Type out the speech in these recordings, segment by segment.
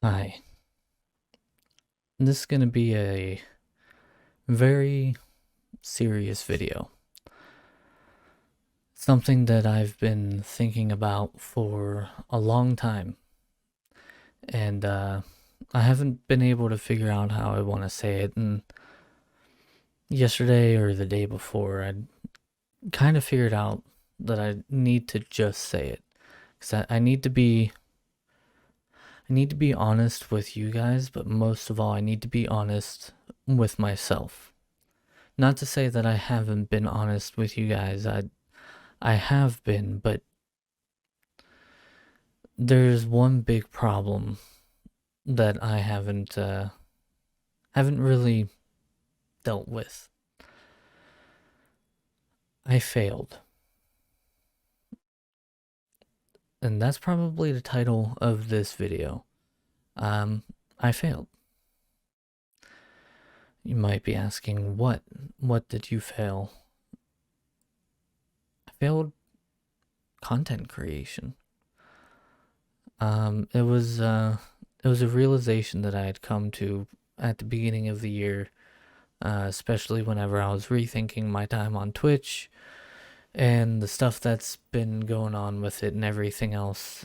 Hi. This is going to be a very serious video. Something that I've been thinking about for a long time. And I haven't been able to figure out how I want to say it. And yesterday or the day before, I kind of figured out that I need to just say it. Because I need to be honest with you guys, but most of all, I need to be honest with myself. Not to say that I haven't been honest with you guys. I have been, but there's one big problem that I haven't really dealt with. I failed. And that's probably the title of this video. I failed. You might be asking, what? What did you fail? I failed content creation. It was a realization that I had come to at the beginning of the year, especially whenever I was rethinking my time on Twitch and the stuff that's been going on with it and everything else.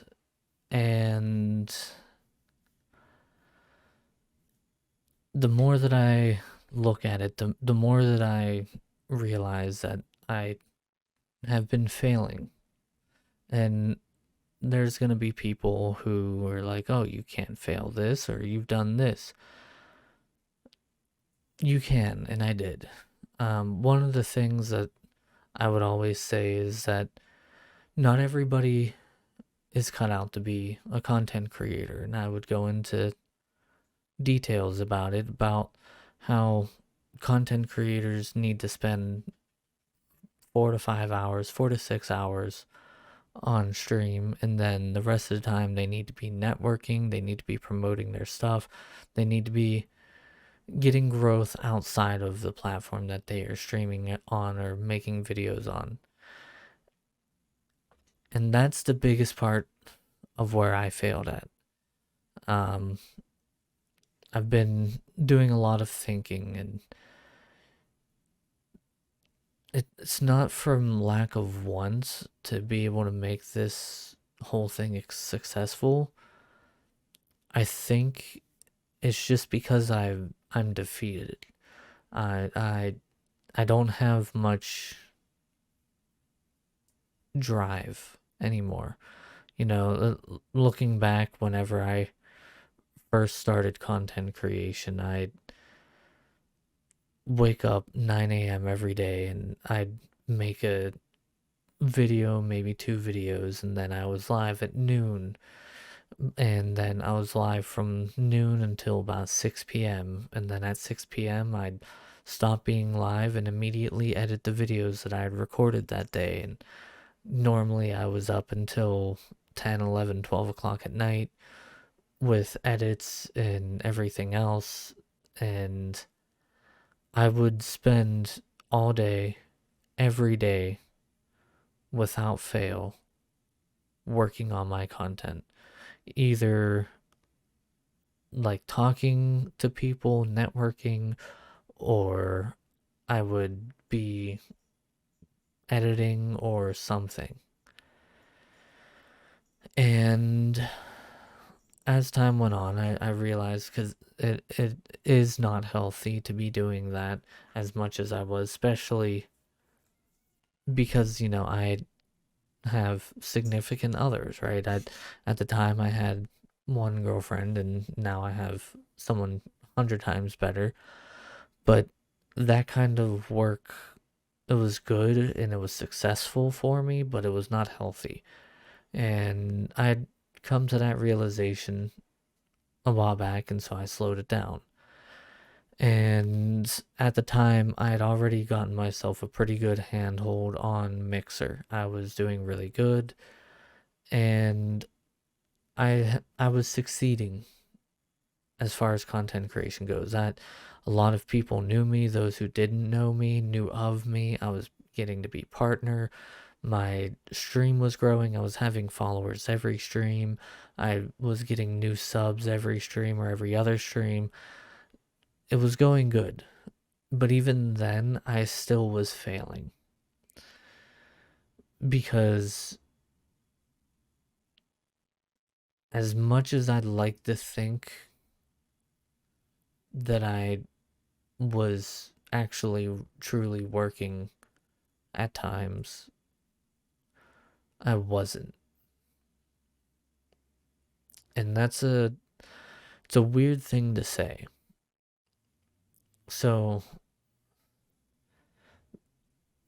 And the more that I look at it, the more that I realize that I have been failing. And there's going to be people who are like, oh, you can't fail this, or you've done this. You can, and I did. One of the things that I would always say is that not everybody is cut out to be a content creator, and I would go into details about it, about how content creators need to spend 4 to 5 hours, 4 to 6 hours on stream, and then the rest of the time they need to be networking, they need to be promoting their stuff, they need to be getting growth outside of the platform that they are streaming it on or making videos on. And that's the biggest part of where I failed at. I've been doing a lot of thinking, and it's not from lack of wants to be able to make this whole thing successful. I think it's just because I'm defeated. I I I don't have much drive anymore. Looking back, whenever I first started content creation, I'd wake up 9 a.m. every day and I'd make a video, maybe two videos, and then I was live at noon. And then I was live from noon until about 6 p.m. And then at 6 p.m., I'd stop being live and immediately edit the videos that I had recorded that day. And normally I was up until 10, 11, 12 o'clock at night with edits and everything else. And I would spend all day, every day, without fail, working on my content. Either like talking to people, networking, or I would be editing or something. And as time went on, I realized, because it is not healthy to be doing that as much as I was, especially because, I have significant others, right? At the time, I had one girlfriend, and now I have someone 100 times better. But that kind of work, it was good and it was successful for me, but it was not healthy. And I'd come to that realization a while back, and so I slowed it down. And at the time, I had already gotten myself a pretty good handhold on Mixer. I was doing really good, and I was succeeding as far as content creation goes. That a lot of people knew me. Those who didn't know me knew of me. I was getting to be partner. My stream was growing. I was having followers every stream. I was getting new subs every stream or every other stream. It was going good. But even then, I still was failing because as much as I'd like to think that I was actually truly working at times, I wasn't. And it's a weird thing to say. So,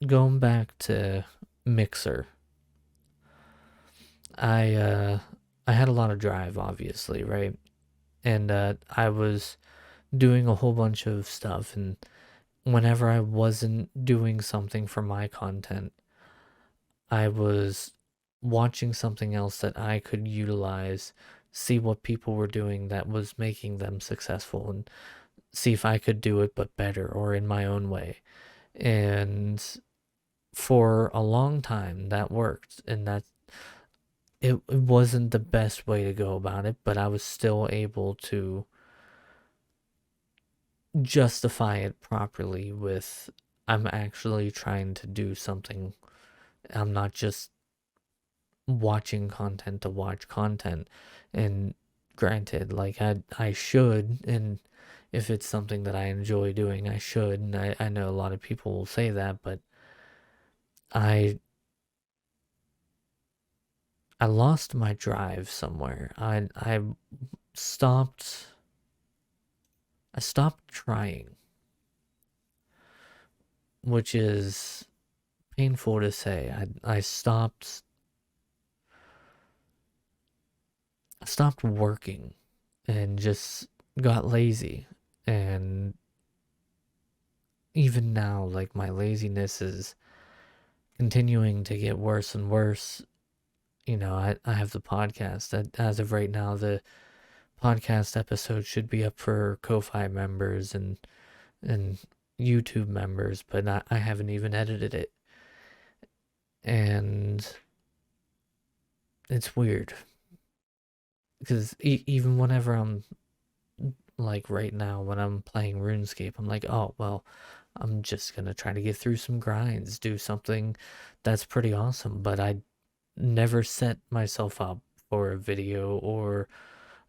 going back to Mixer, I uh I had a lot of drive obviously, right? And I was doing a whole bunch of stuff, and whenever I wasn't doing something for my content, I was watching something else that I could utilize, see what people were doing that was making them successful, and see if I could do it but better or in my own way. And for a long time that worked, and it wasn't the best way to go about it, but I was still able to justify it properly with I'm actually trying to do something. I'm not just watching content to watch content. And granted, like I should, and if it's something that I enjoy doing, I should. And I know a lot of people will say that, but I I lost my drive somewhere. Stopped I stopped trying, which is painful to say. I stopped working and just got lazy. And even now, like, my laziness is continuing to get worse and worse. I have the podcast that, as of right now, the podcast episode should be up for Ko-Fi members and YouTube members, but I haven't even edited it. And it's weird because even whenever I'm like right now when I'm playing RuneScape, I'm like, oh, well, I'm just gonna try to get through some grinds, do something that's pretty awesome. But I never set myself up for a video or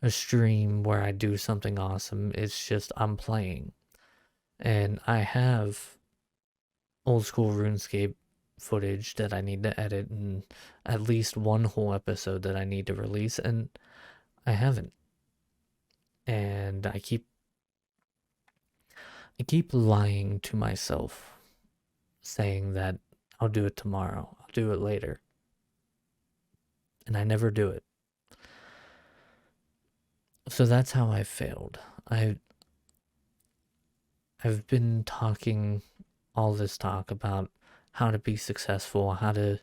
a stream where I do something awesome. It's just I'm playing. And I have old school RuneScape footage that I need to edit, and at least one whole episode that I need to release, and I haven't. And I keep lying to myself, saying that I'll do it tomorrow, I'll do it later, and I never do it. So that's how I failed. I I've been talking all this talk about how to be successful, how to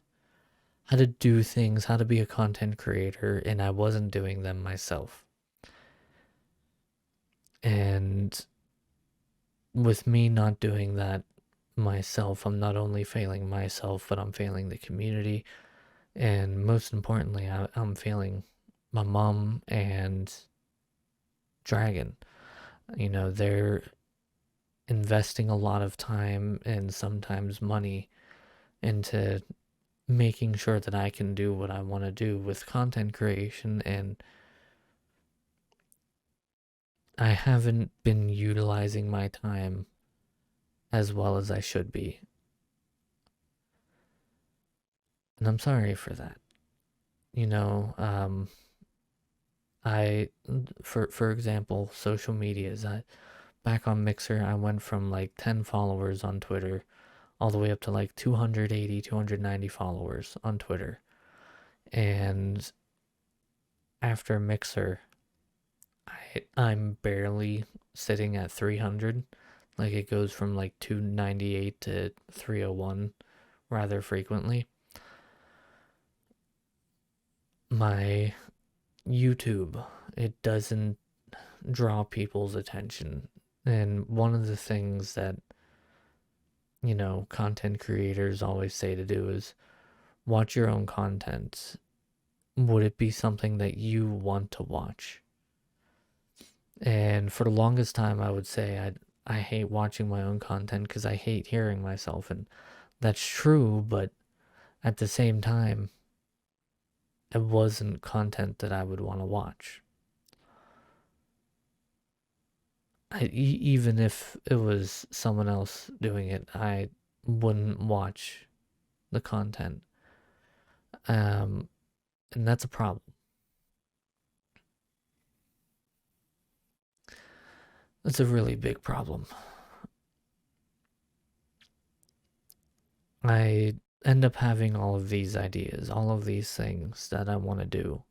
do things, how to be a content creator, and I wasn't doing them myself. And with me not doing that myself, I'm not only failing myself, but I'm failing the community. And most importantly, I'm failing my mom and Dragon. They're investing a lot of time and sometimes money into making sure that I can do what I want to do with content creation, and I haven't been utilizing my time as well as I should be. And I'm sorry for that. You know, I for example, social medias. I back on Mixer, I went from like 10 followers on Twitter all the way up to like 280, 290 followers on Twitter. And after Mixer, I'm barely sitting at 300. Like it goes from like 298 to 301 rather frequently. My YouTube, it doesn't draw people's attention. And one of the things that, content creators always say to do is watch your own content, would it be something that you want to watch? And for the longest time, I would say I hate watching my own content because I hate hearing myself, and that's true. But at the same time, it wasn't content that I would want to watch. Even if it was someone else doing it, I wouldn't watch the content. Um, and that's a problem. That's a really big problem. I end up having all of these ideas, all of these things that I want to do.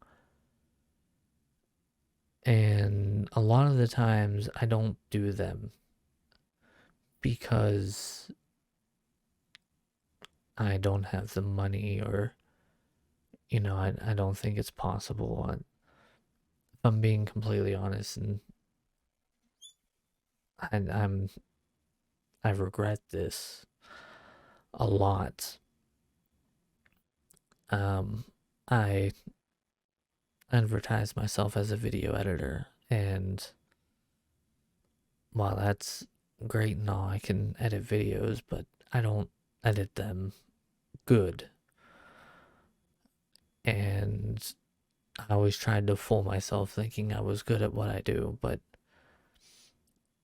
And a lot of the times I don't do them because I don't have the money or, I don't think it's possible. If I'm being completely honest, and I, I'm, I regret this a lot. Um, I advertise myself as a video editor, and while that's great and all, I can edit videos, but I don't edit them good. And I always tried to fool myself thinking I was good at what I do, but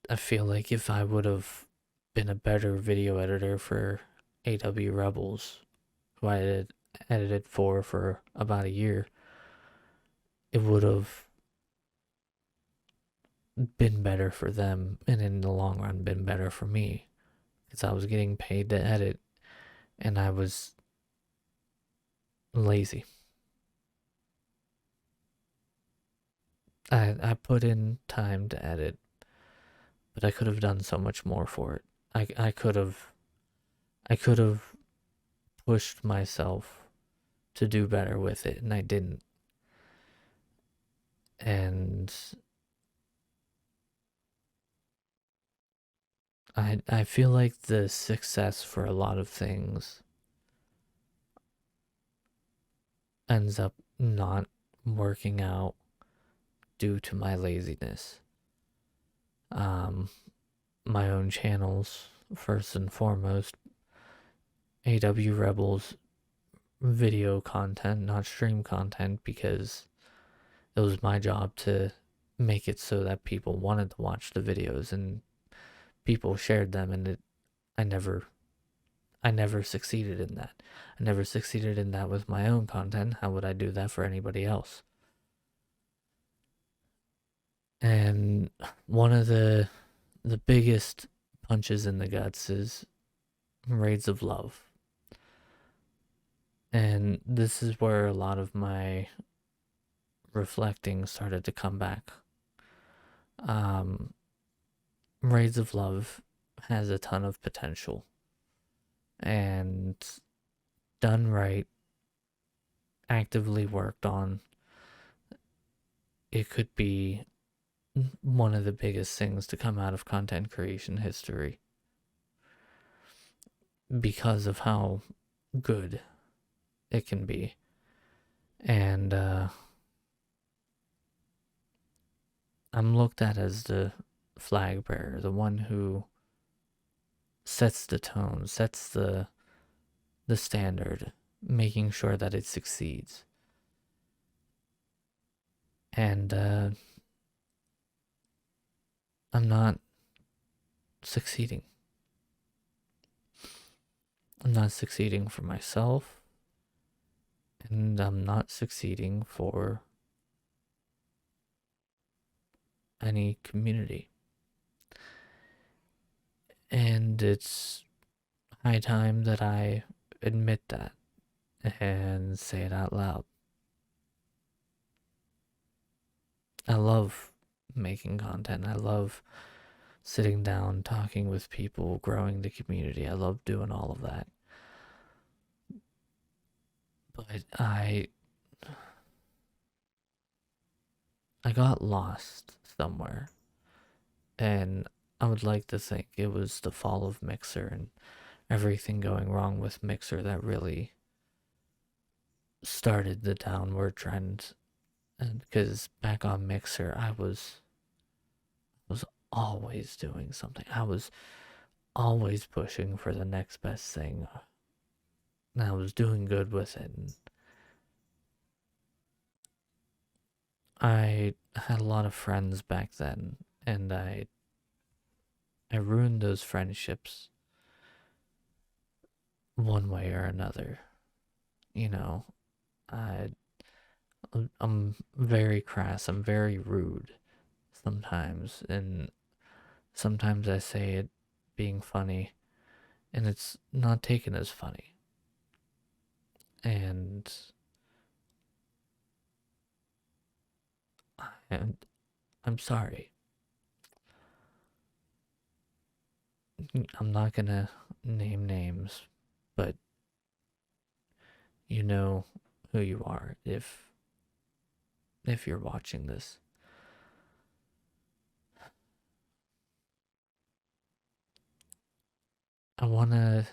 I feel like if I would have been a better video editor for AW Rebels, who I edited for about a year, it would have been better for them and in the long run been better for me because I was getting paid to edit and I was lazy. I put in time to edit, but I could have done so much more for it. I could have pushed myself to do better with it and I didn't. And I feel like the success for a lot of things ends up not working out due to my laziness. Um, my own channels, first and foremost, AW Rebels video content, not stream content, because it was my job to make it so that people wanted to watch the videos and people shared them, and I never I never succeeded in that. I never succeeded in that with my own content. How would I do that for anybody else? And one of the biggest punches in the guts is Raids of Love. And this is where a lot of my reflecting started to come back. Um, Raids of Love has a ton of potential, and done right, actively worked on, it could be one of the biggest things to come out of content creation history because of how good it can be. And I'm looked at as the flag bearer, the one who sets the tone, sets the standard, making sure that it succeeds. And I'm not succeeding. I'm not succeeding for myself, and I'm not succeeding for any community. And it's high time that I admit that and say it out loud. I love making content. I love sitting down, talking with people, growing the community. I love doing all of that. But I got lost somewhere. And I would like to think it was the fall of Mixer and everything going wrong with Mixer that really started the downward trend, and because back on Mixer, I was always doing something. I was always pushing for the next best thing. And I was doing good with it. And I had a lot of friends back then, and I ruined those friendships one way or another. You know, I I'm very crass. I'm very rude sometimes, and sometimes I say it being funny, and it's not taken as funny. And and I'm sorry. I'm not gonna name names, but you know who you are if you're watching this. I wanna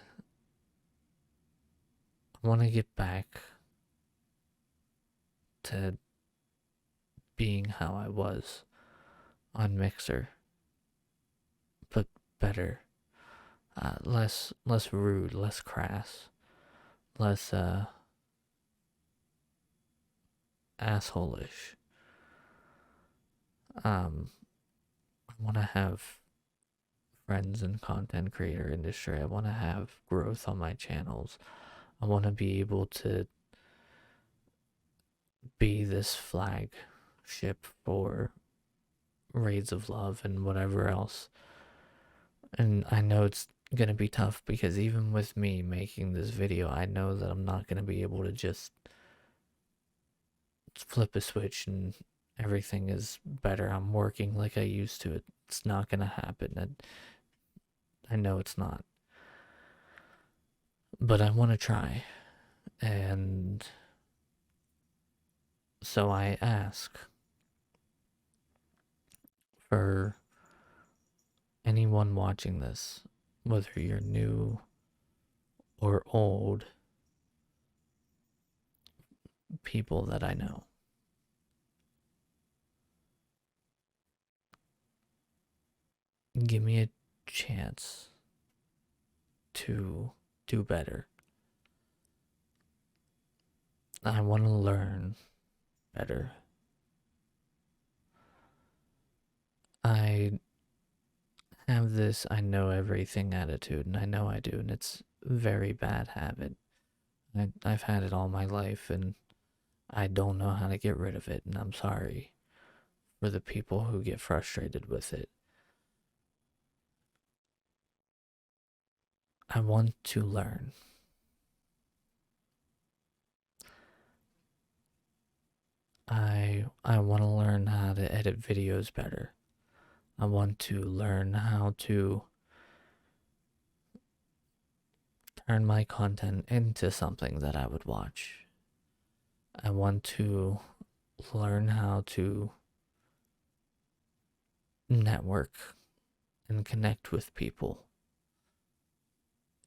get back to being how I was on Mixer, but better. Less rude, less crass, less assholeish. Um, I want to have friends in content creator industry. I want to have growth on my channels. I want to be able to be this flagship for Raids of Love and whatever else. And I know it's gonna be tough because even with me making this video, I know that I'm not gonna be able to just flip a switch and everything is better. I'm working like I used to. It's not gonna happen. I know it's not. But I want to try. And so I ask for anyone watching this, whether you're new or old, people that I know, give me a chance to do better. I want to learn better. I have this I know everything attitude, and I know I do, and it's a very bad habit. I've had it all my life, and I don't know how to get rid of it, and I'm sorry for the people who get frustrated with it. I want to learn. I want to learn how to edit videos better. I want to learn how to turn my content into something that I would watch. I want to learn how to network and connect with people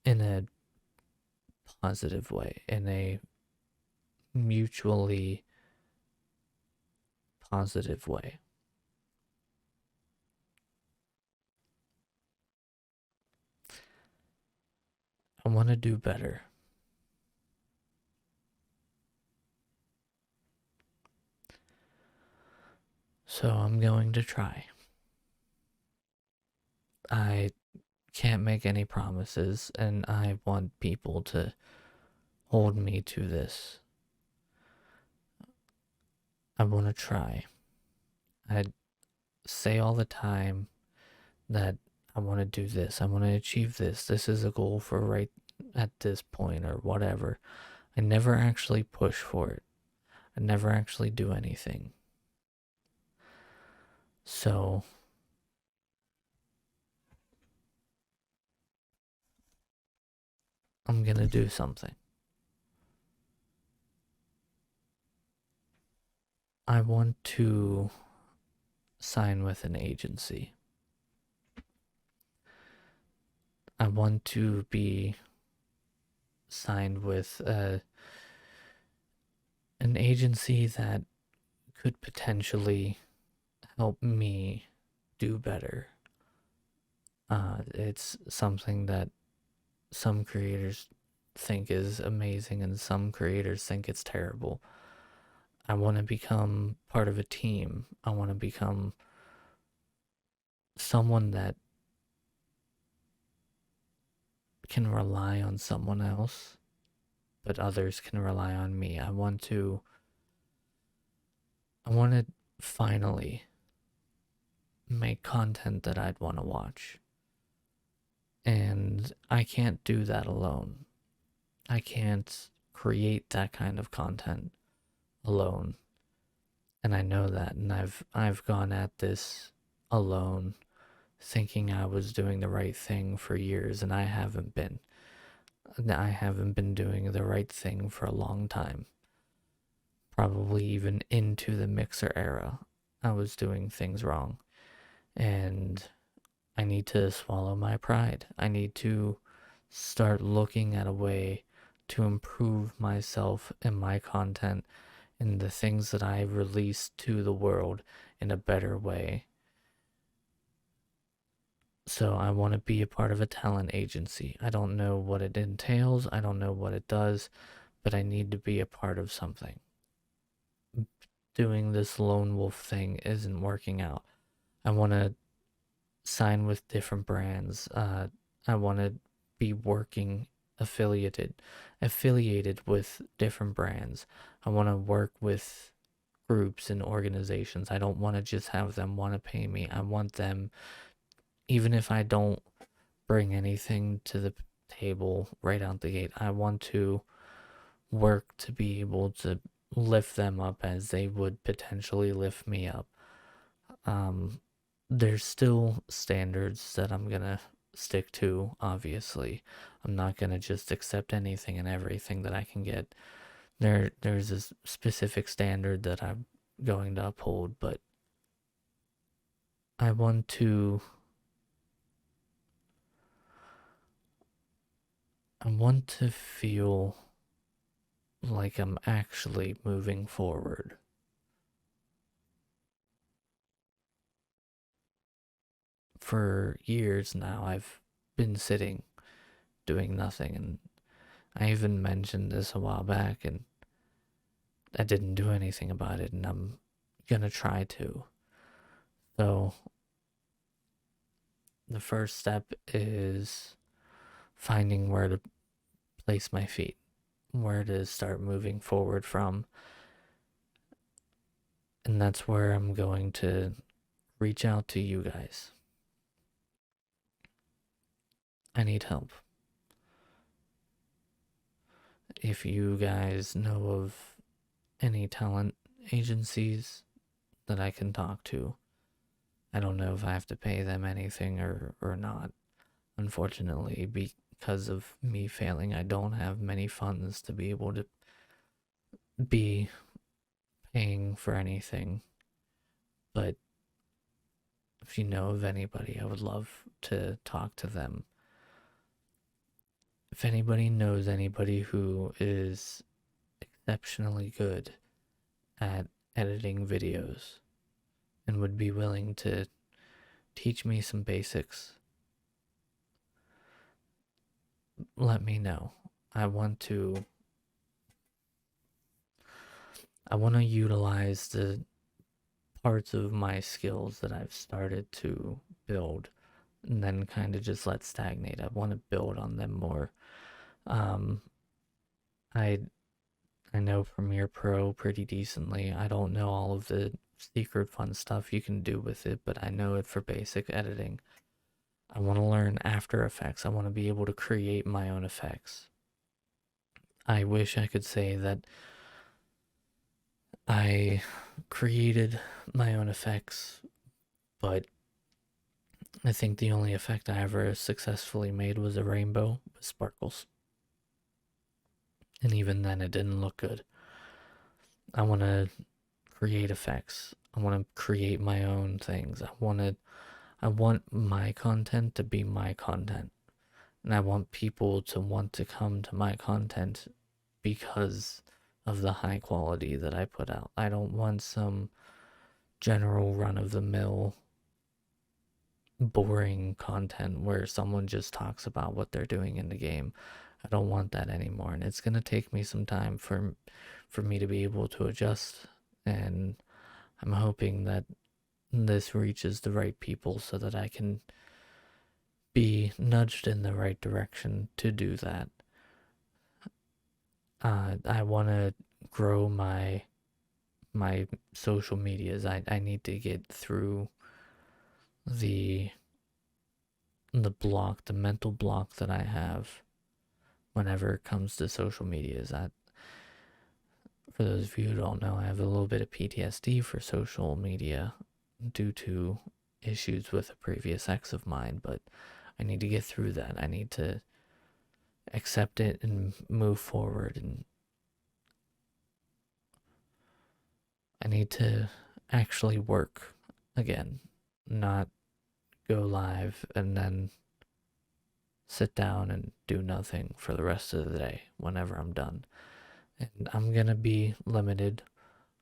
in a positive way, in a mutually positive way. I want to do better. So I'm going to try. I can't make any promises, and I want people to hold me to this. I want to try. I say all the time that I want to do this, I want to achieve this, this is a goal for right at this point or whatever. I never actually push for it, I never actually do anything. So I'm gonna do something. I want to sign with an agency. I want to be signed with an agency that could potentially help me do better. It's something that some creators think is amazing and some creators think it's terrible. I want to become part of a team. I want to become someone that can rely on someone else, but others can rely on me. I want to finally make content that I'd want to watch. And I can't do that alone. I can't create that kind of content alone. And I know that, and I've gone at this alone thinking I was doing the right thing for years, and I haven't been. I haven't been doing the right thing for a long time. Probably even into the Mixer era, I was doing things wrong. And I need to swallow my pride. I need to start looking at a way to improve myself and my content and the things that I release to the world in a better way. So I want to be a part of a talent agency. I don't know what it entails, I don't know what it does, but I need to be a part of something. Doing this lone wolf thing isn't working out. I want to sign with different brands. I want to be working affiliated with different brands. I want to work with groups and organizations. I don't want to just have them want to pay me. I want them, even if I don't bring anything to the table right out the gate, I want to work to be able to lift them up as they would potentially lift me up. Um, there's still standards that I'm gonna stick to, obviously. I'm not gonna just accept anything and everything that I can get. There's a specific standard that I'm going to uphold, but I want to I want to feel like I'm actually moving forward. For years now, I've been sitting doing nothing, and I even mentioned this a while back, and I didn't do anything about it, and I'm gonna try to. So, the first step is finding where to place my feet, where to start moving forward from, and that's where I'm going to reach out to you guys. I need help. If you guys know of any talent agencies that I can talk to, I don't know if I have to pay them anything or not. Unfortunately, because of me failing, I don't have many funds to be able to be paying for anything. But if you know of anybody, I would love to talk to them. If anybody knows anybody who is exceptionally good at editing videos and would be willing to teach me some basics, let me know. I want to I want to utilize the parts of my skills that I've started to build and then kind of just let stagnate. I want to build on them more. Um, I I know Premiere Pro pretty decently. I don't know all of the secret fun stuff you can do with it, but I know it for basic editing. I want to learn After Effects. I want to be able to create my own effects. I wish I could say that I created my own effects, but I think the only effect I ever successfully made was a rainbow with sparkles. And even then, it didn't look good. I want to create effects. I want to create my own things. I want my content to be my content. And I want people to want to come to my content because of the high quality that I put out. I don't want some general run of the mill boring content where someone just talks about what they're doing in the game. I don't want that anymore, and it's going to take me some time for me to be able to adjust, and I'm hoping that this reaches the right people so that I can be nudged in the right direction to do that. I want to grow my social medias. I need to get through the the mental block that I have whenever it comes to social medias. For those of you who don't know, I have a little bit of PTSD for social media due to issues with a previous ex of mine, but I need to get through that. I need to accept it and move forward, and I need to actually work again, not go live and then sit down and do nothing for the rest of the day whenever I'm done. And I'm going to be limited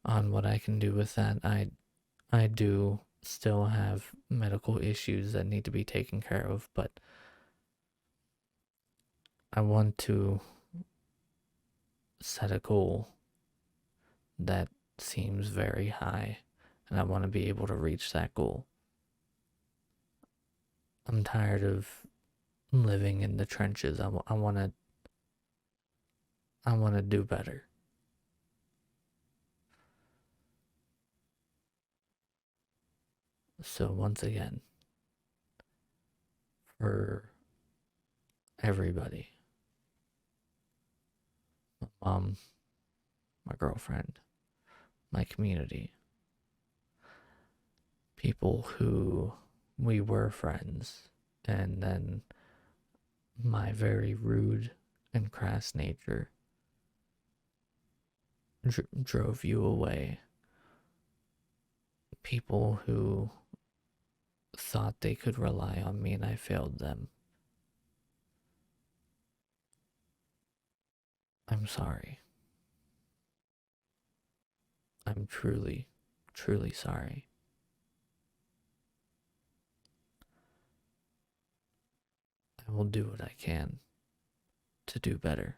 on what I can do with that. I do still have medical issues that need to be taken care of, but I want to set a goal that seems very high, and I want to be able to reach that goal. I'm tired of living in the trenches. I want to do better. So once again, for everybody, my mom, my girlfriend, my community, people who we were friends, and then my very rude and crass nature drove you away. People who thought they could rely on me and I failed them. I'm sorry. I'm truly, truly sorry. I will do what I can to do better.